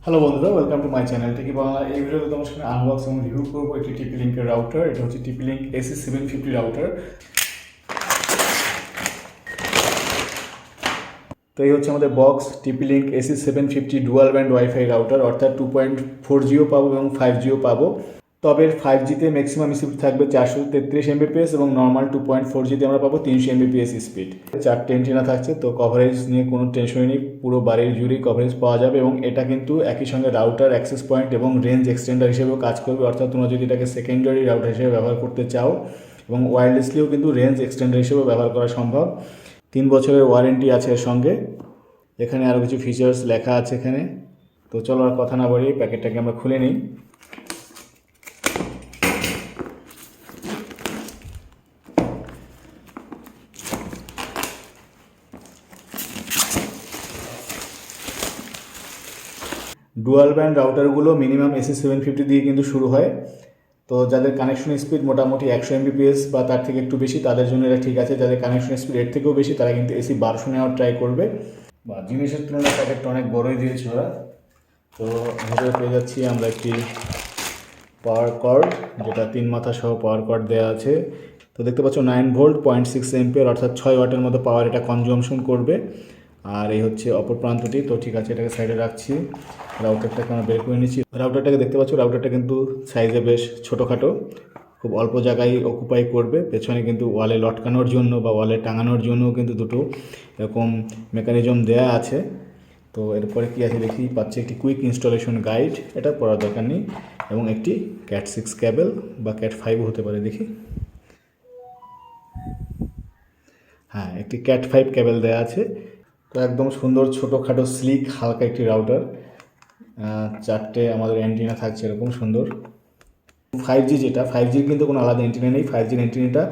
Hello বন্ধুরা, welcome to my channel টিকি বাংলা। এই ভিডিওতে তোমার সঙ্গে আনবক্স এবং রিভিউ করবো একটি টিপি লিঙ্কের রাউটার। এটা হচ্ছে টিপি লিঙ্ক AC750 রাউটার। তো এই হচ্ছে আমাদের বক্স, টিপি link AC750 dual band wifi router, অর্থাৎ 2.4Gও পাবো এবং 5Gও পাবো। তবে 5Gতে ম্যাক্সিমাম স্পিড থাকবে 433 Mbps এবং নর্মাল 2.4Gতে আমরা পাবো 300 Mbps স্পিড। 4টে এন্টিনা থাকছে, তো কভারেজ নিয়ে কোনো টেনশনই নেই, পুরো বাড়ির জুড়েই কভারেজ পাওয়া যাবে। এবং এটা কিন্তু একই সঙ্গে রাউটার, অ্যাক্সেস পয়েন্ট এবং রেঞ্জ এক্সটেন্ডার হিসেবেও কাজ করবে, অর্থাৎ তোমরা যদি এটাকে সেকেন্ডারি রাউটার হিসেবে ব্যবহার করতে চাও এবং ওয়্যারলেসলিও কিন্তু রেঞ্জ এক্সটেন্ডার হিসেবেও ব্যবহার করা সম্ভব। 3 বছরের ওয়ারেন্টি আছে এর সঙ্গে। এখানে আরও কিছু ফিচার্স লেখা আছে এখানে। তো চলো আর কথা না বাড়িয়ে প্যাকেটটাকে আমরা খুলে নিই। ডুয়াল ব্যান্ড রাউটারগুলো মিনিমাম AC750 দিয়ে কিন্তু শুরু হয়। তো যাদের কানেকশন স্পিড মোটামুটি 100 Mbps বা তার থেকে একটু বেশি, তাদের জন্য এটা ঠিক আছে। যাদের কানেকশন স্পিড এর থেকেও বেশি, তারা কিন্তু AC1200 নেওয়ার ট্রাই করবে। বা জিনিসের তুলনায় প্যাকেটটা অনেক বড়ই দিয়েছে ওরা। তো ভেতরে পেয়ে যাচ্ছি আমরা একটি পাওয়ার কর্ড, যেটা 3 মাথা সহ পাওয়ার কর্ড দেওয়া আছে। তো দেখতে পাচ্ছ 9 ভোল্ট 0.6 এম্পিয়ার, অর্থাৎ 6 ওয়াটের মতো পাওয়ার এটা কনজাম্পশন করবে। আর এই হচ্ছে অপর প্রান্তটি। তো ঠিক আছে, এটাকে সাইডে রাখছি। রাউটারটাকে আমরা বের করে নিচ্ছি। রাউটারটাকে দেখতে পাচ্ছ, রাউটারটা কিন্তু সাইজে বেশ ছোটোখাটো, খুব অল্প জায়গায় অকুপাই করবে। পেছনে কিন্তু ওয়ালে লটকানোর জন্য বা ওয়ালে টাঙানোর জন্য কিন্তু দুটো এরকম মেকানিজম দেয়া আছে। তো এরপরে কী আছে দেখি পাচ্ছি, একটি কুইক ইনস্টলেশন গাইড, এটা পড়ার দরকার নেই, এবং একটি ক্যাট 6 ক্যাবেল বা ক্যাট 5ও হতে পারে, দেখি। হ্যাঁ, একটি ক্যাট 5 ক্যাবেল দেওয়া আছে। তো একদম সুন্দর ছোটোখাটো স্লিক হালকা একটি রাউটার। 4টে আমাদের অ্যান্টিনা থাকছে এরকম সুন্দর। 5G যেটা, 5Gর কিন্তু কোনো আলাদা অ্যান্টিনা নেই। 5Gর অ্যান্টিনাটা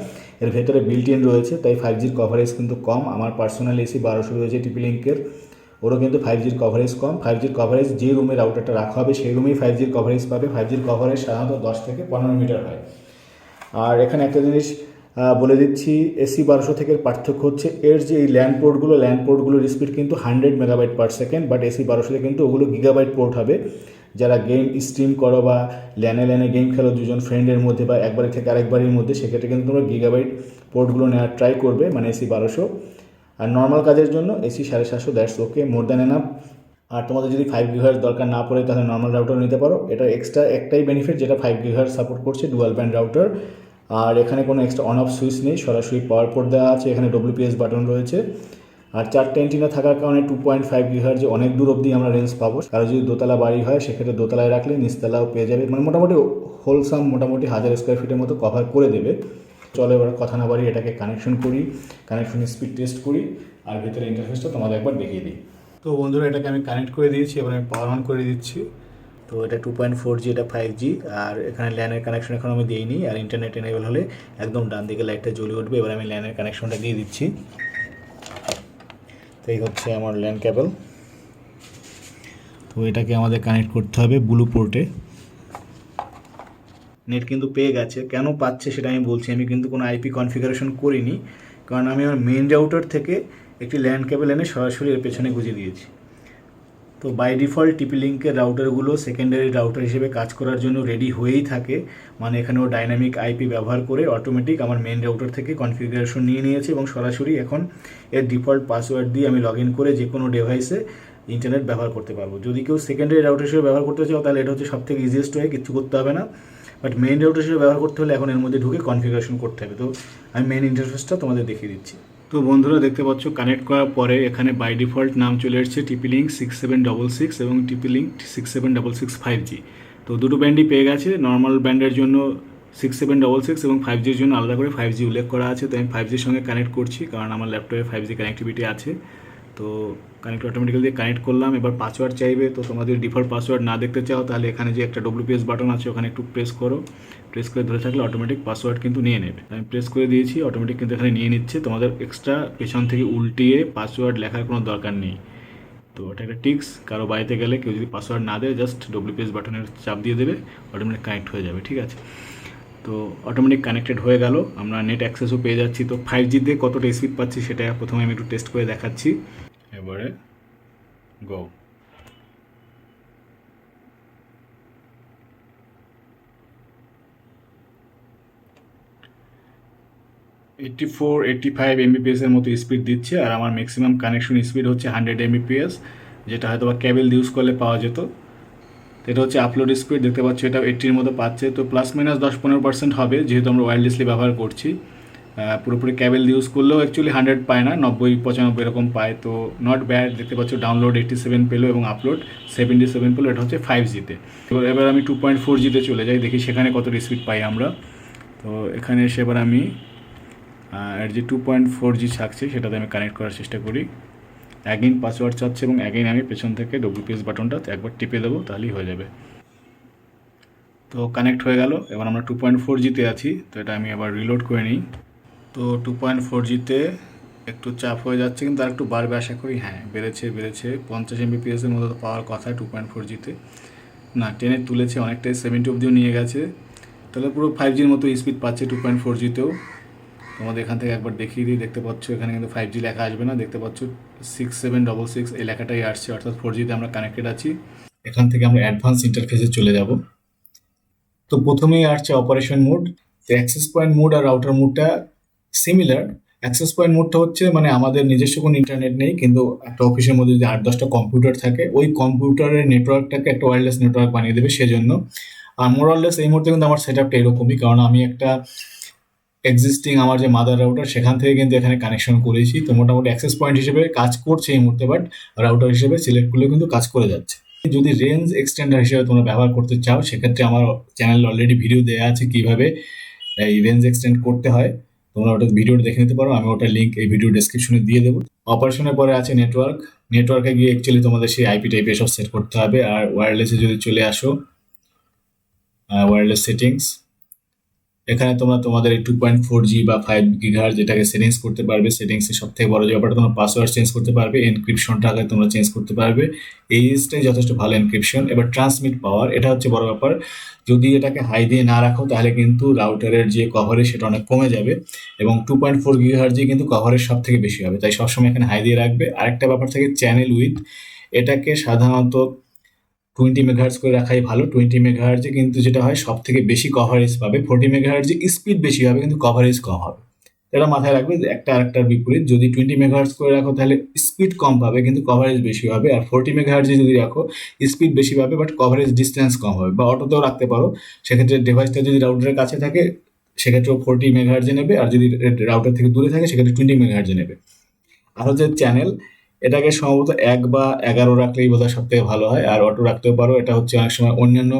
এর ভেতরে বিল্ট ইন রয়েছে, তাই 5Gর কভারেজ কিন্তু কম। আমার পার্সোনাল AC1200 রয়েছে টিপি লিঙ্কের, ওরও কিন্তু 5Gর কভারেজ কম। 5Gর কভারেজ যে রুমে রাউটারটা রাখা হবে সেই রুমেই 5Gর কভারেজ পাবে। 5Gর কভারেজ সাধারণত 10 থেকে 15 মিটার হয়। আর এখানে একটা জিনিস বলে দিচ্ছি, AC1200 থেকে পার্থক্য হচ্ছে এর যে এই ল্যান্ড পোর্টগুলোর স্পিড কিন্তু 100 megabyte per second, but AC1200 কিন্তু ওগুলো গিগাবাইট পোর্ট হবে। যারা গেম স্ট্রিম করো বা ল্যানে গেম খেলো দুজন ফ্রেন্ডের মধ্যে বা একবারের থেকে আরেকবারের মধ্যে, সেক্ষেত্রে কিন্তু তোমরা গিগাবাইট পোর্টগুলো নেওয়ার ট্রাই করবে, মানে AC1200। আর নর্মাল কাজের জন্য AC750, that's okay, more than enough. আর তোমাদের যদি 5 GHz দরকার না পড়ে, তাহলে নর্মাল রাউটার নিতে পারো। এটা এক্সট্রা একটাই বেনিফিট, যেটা 5 GHz সাপোর্ট করছে, ডুয়াল ব্যান্ড রাউটার। আর এখানে কোনো এক্সট্রা অন অফ সুইচ নেই, সরাসরি পাওয়ার পোর্ট দেওয়া আছে। এখানে WPS বাটন রয়েছে। আর 4টে অ্যান্টিনা থাকার কারণে 2.5 GHz অনেক দূর অবধি আমরা রেঞ্জ পাবো। আর যদি দোতলা বাড়ি হয়, সেক্ষেত্রে দোতলায় রাখলে নিচতলাও পেয়ে যাবে, মানে মোটামুটি হোলসাম, মোটামুটি 1000 স্কোয়ার ফিটের মতো কভার করে দেবে। চলো এবার কথা না বাড়ি এটাকে কানেকশন করি, কানেকশন স্পিড টেস্ট করি, আর ভিতরে ইন্টারফেসটা তোমাদের একবার দেখিয়ে দিই। তো বন্ধুরা, এটাকে আমি কানেক্ট করে দিয়েছি, এবার আমি পাওয়ার অন করে দিচ্ছি। তো এটা 2.4G, এটা 5G। আর এখানে ল্যানের কানেকশন এখন আমি দিইনি। আর ইন্টারনেট এনেবল হলে একদম ডান দিকে লাইটটা জ্বলে উঠবে। এবার আমি ল্যানের কানেকশনটা দিয়ে দিচ্ছি। তো এই হচ্ছে আমার ল্যান কেবল। তো এটাকে আমাদের কানেক্ট করতে হবে ব্লু পোর্টে। নেট কিন্তু পেয়ে গেছে, কেন পাচ্ছে সেটা আমি বলছি। আমি কিন্তু কোনো আইপি কনফিগারেশন করিনি, কারণ আমি আমার মেন রাউটার থেকে একটি ল্যান কেবল এনে সরাসরি এর পেছনে গুঁজে দিয়েছি। তো বাই ডিফল্ট টিপি লিঙ্কের রাউটারগুলো সেকেন্ডারি রাউটার হিসেবে কাজ করার জন্য রেডি হয়েই থাকে, মানে এখানেও ডাইনামিক আইপি ব্যবহার করে অটোমেটিক আমার মেন রাউটার থেকে কনফিগারেশন নিয়ে নিয়েছে এবং সরাসরি এখন এর ডিফল্ট পাসওয়ার্ড দিয়ে আমি লগ ইন করে যে কোনো ডিভাইসে ইন্টারনেট ব্যবহার করতে পারবো। যদি কেউ সেকেন্ডারি রাউটার হিসেবে ব্যবহার করতে চাও, তাহলে এটা হচ্ছে সবথেকে ইজিয়েস্ট ওয়ে, কিছু করতে হবে না। বাট মেইন রাউটার হিসেবে ব্যবহার করতে হলে এখন এর মধ্যে ঢুকে কনফিগারেশন করতে হবে। তো আমি মেইন ইন্টারফেসটা তোমাদের দেখিয়ে দিচ্ছি। তো বন্ধুরা দেখতে পাচ্ছ, কানেক্ট করার পরে এখানে বাই ডিফল্ট নাম চলে এসেছে টিপি লিঙ্ক 6766 এবং টিপি লিঙ্ক 6766 5G। তো দুটো ব্যান্ডই পেয়ে গেছে। নর্মাল ব্যান্ডের জন্য 6766 এবং 5Gর জন্য আলাদা করে 5G উল্লেখ করা আছে। তো আমি 5Gর সঙ্গে কানেক্ট করছি, কারণ আমার ল্যাপটপে 5G কানেক্টিভিটি আছে। তো কানেক্ট অটোমেটিক্যালি দিয়ে কানেক্ট করলাম। এবার পাসওয়ার্ড চাইবে, তো তোমরা যদি ডিফল্ট পাসওয়ার্ড না দেখতে চাও, তাহলে এখানে যে একটা WPS বাটন আছে ওখানে একটু প্রেস করো। প্রেস করে ধরে থাকলে অটোমেটিক পাসওয়ার্ড কিন্তু নিয়ে নেবে। আমি প্রেস করে দিয়েছি, অটোমেটিক কিন্তু এখানে নিয়ে নিচ্ছে। তোমাদের এক্সট্রা পেছন থেকে উল্টিয়ে পাসওয়ার্ড লেখার কোনো দরকার নেই। তো এটা একটা টিক্স, কারো বাড়িতে গেলে কেউ যদি পাসওয়ার্ড না দেয়, জাস্ট WPS বাটনের চাপ দিয়ে দেবে, অটোমেটিক কানেক্ট হয়ে যাবে। ঠিক আছে, তো অটোমেটিক কানেক্টেড হয়ে গেল। আমরা নেট অ্যাক্সেসও পেয়ে যাচ্ছি। তো 5Gতে কতটা স্পিড পাচ্ছি সেটা প্রথমে আমি একটু টেস্ট করে দেখাচ্ছি। এবারে গো। 84-85 Mbps এর মতো স্পিড দিচ্ছে, আর আমার ম্যাক্সিমাম কানেকশন স্পিড হচ্ছে 100 Mbps, যেটা হয়তো বা কেবল ইউজ করলে পাওয়া যেত। এটা হচ্ছে আপলোড স্পিড, দেখতে পাচ্ছ এটা 80-র মতো পাচ্ছে। তো প্লাস মাইনাস 10-15% হবে, যেহেতু আমরা ওয়্যারলেসলি ব্যবহার করছি। পুরোপুরি কেবল ইউজ করলেও অ্যাকচুয়ালি 100 পায় না, 90-95 এরকম পায়। তো নট ব্যাড, দেখতে পাচ্ছ ডাউনলোড 87 পেলো এবং আপলোড 77 পেলো। এটা হচ্ছে 5G-তে। এবার আমি 2.4G-তে চলে যাই, দেখি সেখানে কত স্পিড পাই আমরা। তো এখানে এসে এবার আমি এর যে 2.4G থাকছে সেটাতে আমি কানেক্ট করার চেষ্টা করি। অ্যাগেইন পাসওয়ার্ড চাচ্ছে এবং অ্যাগেইন আমি পেছন থেকে WPS বাটনটা একবার টিপে দেবো, তাহলেই হয়ে যাবে। তো কানেক্ট হয়ে গেল। এবার আমরা 2.4G-তে আছি, তো এটা আমি আবার রিলোড করে নিই। তো 2.4G-তে একটু চাপ হয়ে যাচ্ছে, কিন্তু আর একটু বাড়বে আশা করি। হ্যাঁ, বেড়েছে 50 Mbps এর মতো পাওয়ার কথা 2.4G-তে। না, 10-এ তুলেছে অনেকটাই, 70 অবধিও নিয়ে গেছে। তাহলে পুরো 5G-র মতো স্পিড পাচ্ছে 2.4G-তেও। তোমাদের এখান থেকে একবার দেখিয়ে দিই, দেখতে পাচ্ছ এখানে কিন্তু 5G লেখা আসবে না, দেখতে পাচ্ছ 6766 এই লেখাটাই আসছে, অর্থাৎ 4G-তে আমরা কানেক্টেড আছি। এখান থেকে আমরা অ্যাডভান্স ইন্টারফেসে চলে যাব। তো প্রথমেই আসছে অপারেশন মোড। তো অ্যাক্সেস পয়েন্ট মোড আর রাউটার মোডটা সিমিলার। অ্যাক্সেস পয়েন্ট মোডটা হচ্ছে মানে আমাদের নিজস্ব কোনো ইন্টারনেট নেই, কিন্তু একটা অফিসের মধ্যে যদি 8-10টা কম্পিউটার থাকে, ওই কম্পিউটারের নেটওয়ার্কটাকে একটা ওয়্যারলেস নেটওয়ার্ক বানিয়ে দেবে সেজন্য। আর মোরাললেস এই মুহূর্তে কিন্তু আমার সেট আপটা এরকমই, কারণ আমি একটা এক্সিস্টিং আমার যে মাদার রাউটার সেখান থেকে কিন্তু এখানে কানেকশন করেছি। তো মোটামুটি অ্যাক্সেস পয়েন্ট হিসেবে কাজ করছে এই মুহূর্তে, বাট রাউটার হিসেবে সিলেক্ট করলেও কিন্তু কাজ করে যাচ্ছে। যদি রেঞ্জ এক্সটেন্ডার হিসেবে তোমরা ব্যবহার করতে চাও, সেক্ষেত্রে আমার চ্যানেলে অলরেডি ভিডিও দেওয়া আছে কিভাবে এই রেঞ্জ এক্সটেন্ড করতে হয়, তোমরা ওটা ভিডিওটা দেখে নিতে পারো, আমি ওটার লিঙ্ক এই ভিডিও ডেসক্রিপশনে দিয়ে দেবো। অপারেশনের পরে আছে নেটওয়ার্ক। নেটওয়ার্কে গিয়ে অ্যাকচুয়ালি তোমাদের সেই আইপি টাইপে সব সেট করতে হবে। আর ওয়্যারলেসে যদি চলে আসো, ওয়্যারলেস সেটিংস, এখানে তোমরা তোমাদের এই 2.4G বা 5 GHz যেটাকে সেটিংস করতে পারবে। সেটিংসে সব থেকে বড় যে ব্যাপারটা, তোমরা পাসওয়ার্ড চেঞ্জ করতে পারবে, এনক্রিপশনটাকে তোমরা চেঞ্জ করতে পারবে। এই জিনিসটাই যথেষ্ট ভালো এনক্রিপশন। এবার ট্রান্সমিট পাওয়ার, এটা হচ্ছে বড় ব্যাপার। যদি এটাকে হাই দিয়ে না রাখো, তাহলে কিন্তু রাউটারের যে কভারেজ সেটা অনেক কমে যাবে, এবং 2.4 GHz কিন্তু কভারেজ সব থেকে বেশি হবে, তাই সবসময় এখানে হাই দিয়ে রাখবে। আরেকটা ব্যাপার থাকে চ্যানেল উইথ, এটাকে সাধারণত 20 মেগাহার্জ করে রাখাই ভালো। 20 মেগাহার্জে কিন্তু যেটা হয় সব থেকে বেশি কভারেজ পাবে। 40 মেগাহার্জে স্পিড বেশি হবে কিন্তু কভারেজ কম হবে। এটা মাথায় রাখবে, একটা আরেকটার বিপরীত। যদি 20 মেগাহার্জ করে রাখো তাহলে স্পিড কম পাবে কিন্তু কভারেজ বেশি হবে, আর 40 মেগাহার্জে যদি রাখো স্পিড বেশি পাবে বাট কভারেজ ডিস্টেন্স কম হবে। বা অটোতেও রাখতে পারো, সেক্ষেত্রে ডিভাইসটা যদি রাউটারের কাছে থাকে সেক্ষেত্রেও 40 মেগাহার্জে নেবে, আর যদি রাউটার থেকে দূরে থাকে সেক্ষেত্রে 20 মেগাহার্জে নেবে। আর হচ্ছে চ্যানেল, এটাকে সম্ভবত 1 বা 11 রাখলেই বোধহয় সব থেকে ভালো হয়, আর অটো রাখতেও পারো। এটা হচ্ছে অনেক সময় অন্যান্য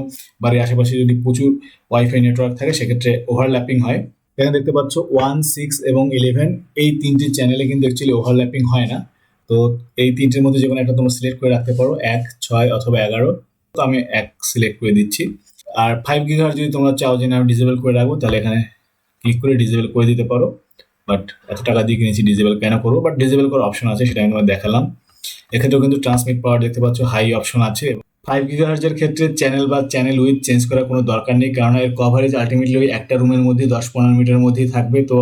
বাড়ির আশেপাশে যদি প্রচুর ওয়াইফাই নেটওয়ার্ক থাকে সেক্ষেত্রে ওভারল্যাপিং হয়। এখানে দেখতে পাচ্ছ 1, 6 এবং 11 এই তিনটি চ্যানেলে কিন্তু অ্যাকচুয়ালি ওভারল্যাপিং হয় না। তো এই তিনটির মধ্যে যে কোনো একটা তোমরা সিলেক্ট করে রাখতে পারো, 1, 6 অথবা 11। তো আমি 1 সিলেক্ট করে দিচ্ছি। আর 5 GHz যদি তোমরা চাও যে না আমি ডিসেবল করে রাখবো, তাহলে এখানে ক্লিক করে ডিসেবল করে দিতে পারো। বাট এত টাকা দিয়ে কিনেছি, ডিসেবল কেন করবো? বাট ডিসেবল করার অপশন আছে, সেটা আমি তোমাদের দেখালাম। এক্ষেত্রেও কিন্তু ট্রান্সমিট পাওয়ার দেখতে পাচ্ছ হাই অপশন আছে। 5 GHz-এর ক্ষেত্রে চ্যানেল বা চ্যানেল উইথ চেঞ্জ করার কোনো দরকার নেই, কারণ এর কভারেজ আলটিমেটলি ওই একটা রুমের মধ্যে 10-15 মিটারের মধ্যেই থাকবে। তো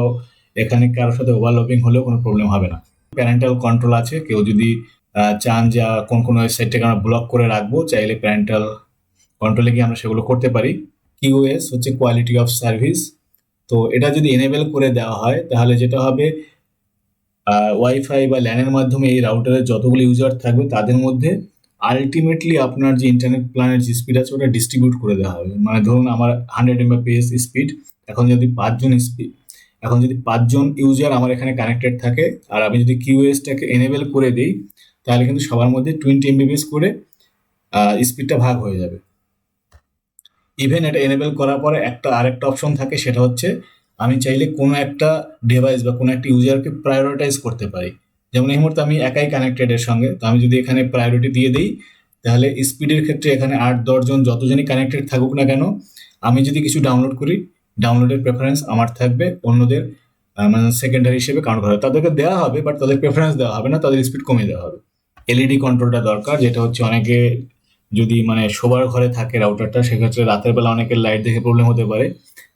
এখানে কারোর সাথে ওভারল্যাপিং হলেও কোনো প্রবলেম হবে না। প্যারেন্টাল কন্ট্রোল আছে, কেউ যদি চান যে কোন কোন ওয়েবসাইটটাকে আমরা ব্লক করে রাখবো, চাইলে প্যারেন্টাল কন্ট্রোলে গিয়ে আমরা সেগুলো করতে পারি। কিউএস হচ্ছে কোয়ালিটি অফ সার্ভিস। তো এটা যদি এনেবেল করে দেওয়া হয় তাহলে যেটা হবে, ওয়াইফাই বা ল্যানের মাধ্যমে এই রাউটারের যতগুলো ইউজার থাকবে তাদের মধ্যে আলটিমেটলি আপনার যে ইন্টারনেট প্ল্যানের যে স্পিড আছে ওটা ডিস্ট্রিবিউট করে দেওয়া হবে। মানে ধরুন আমার 100 Mbps স্পিড, এখন যদি 5 জন ইউজার আমার এখানে কানেক্টেড থাকে, আর আমি যদি কিউএসটাকে এনেবেল করে দিই, তাহলে কিন্তু সবার মধ্যে 20 Mbps করে স্পিডটা ভাগ হয়ে যাবে। ইভেন এটা এনেবেল করার পরে আরেকটা অপশন থাকে, সেটা হচ্ছে আমি চাইলে কোনো একটা ডিভাইস বা কোনো একটা ইউজারকে প্রায়োরিটাইজ করতে পারি। যেমন এই মুহূর্তে আমি একাই কানেক্টেড এর সঙ্গে, তো আমি যদি এখানে প্রায়োরিটি দিয়ে দিই, তাহলে স্পিডের ক্ষেত্রে এখানে 8-10 জন যতজনই কানেক্টেড থাকুক না কেন, আমি যদি কিছু ডাউনলোড করি, ডাউনলোডের প্রেফারেন্স আমার থাকবে, অন্যদের মানে সেকেন্ডারি হিসেবে কাউন্ট করা হবে। তাদেরকে দেওয়া হবে বাট তাদের প্রেফারেন্স দেওয়া হবে না, তাদের স্পিড কমিয়ে দেওয়া হবে। এলইডি কন্ট্রোলটা দরকার, যেটা হচ্ছে অনেকে যদি মানে শোবার ঘরে থাকে রাউটারটা, সেক্ষেত্রে রাতের বেলা অনেকের লাইট দেখে প্রবলেম হতে পারে।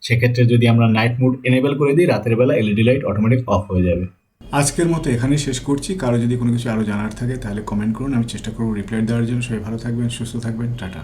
সেক্ষেত্রে যদি আমরা নাইট মোড এনেবেল করে দিই, রাতের বেলা এলইডি লাইট অটোমেটিক অফ হয়ে যাবে। আজকের মতো এখানেই শেষ করছি। কারো যদি কোনো কিছু আরও জানার থাকে তাহলে কমেন্ট করুন, আমি চেষ্টা করবো রিপ্লাই দেওয়ার জন্য। সবাই ভালো থাকবেন, সুস্থ থাকবেন, টাটা।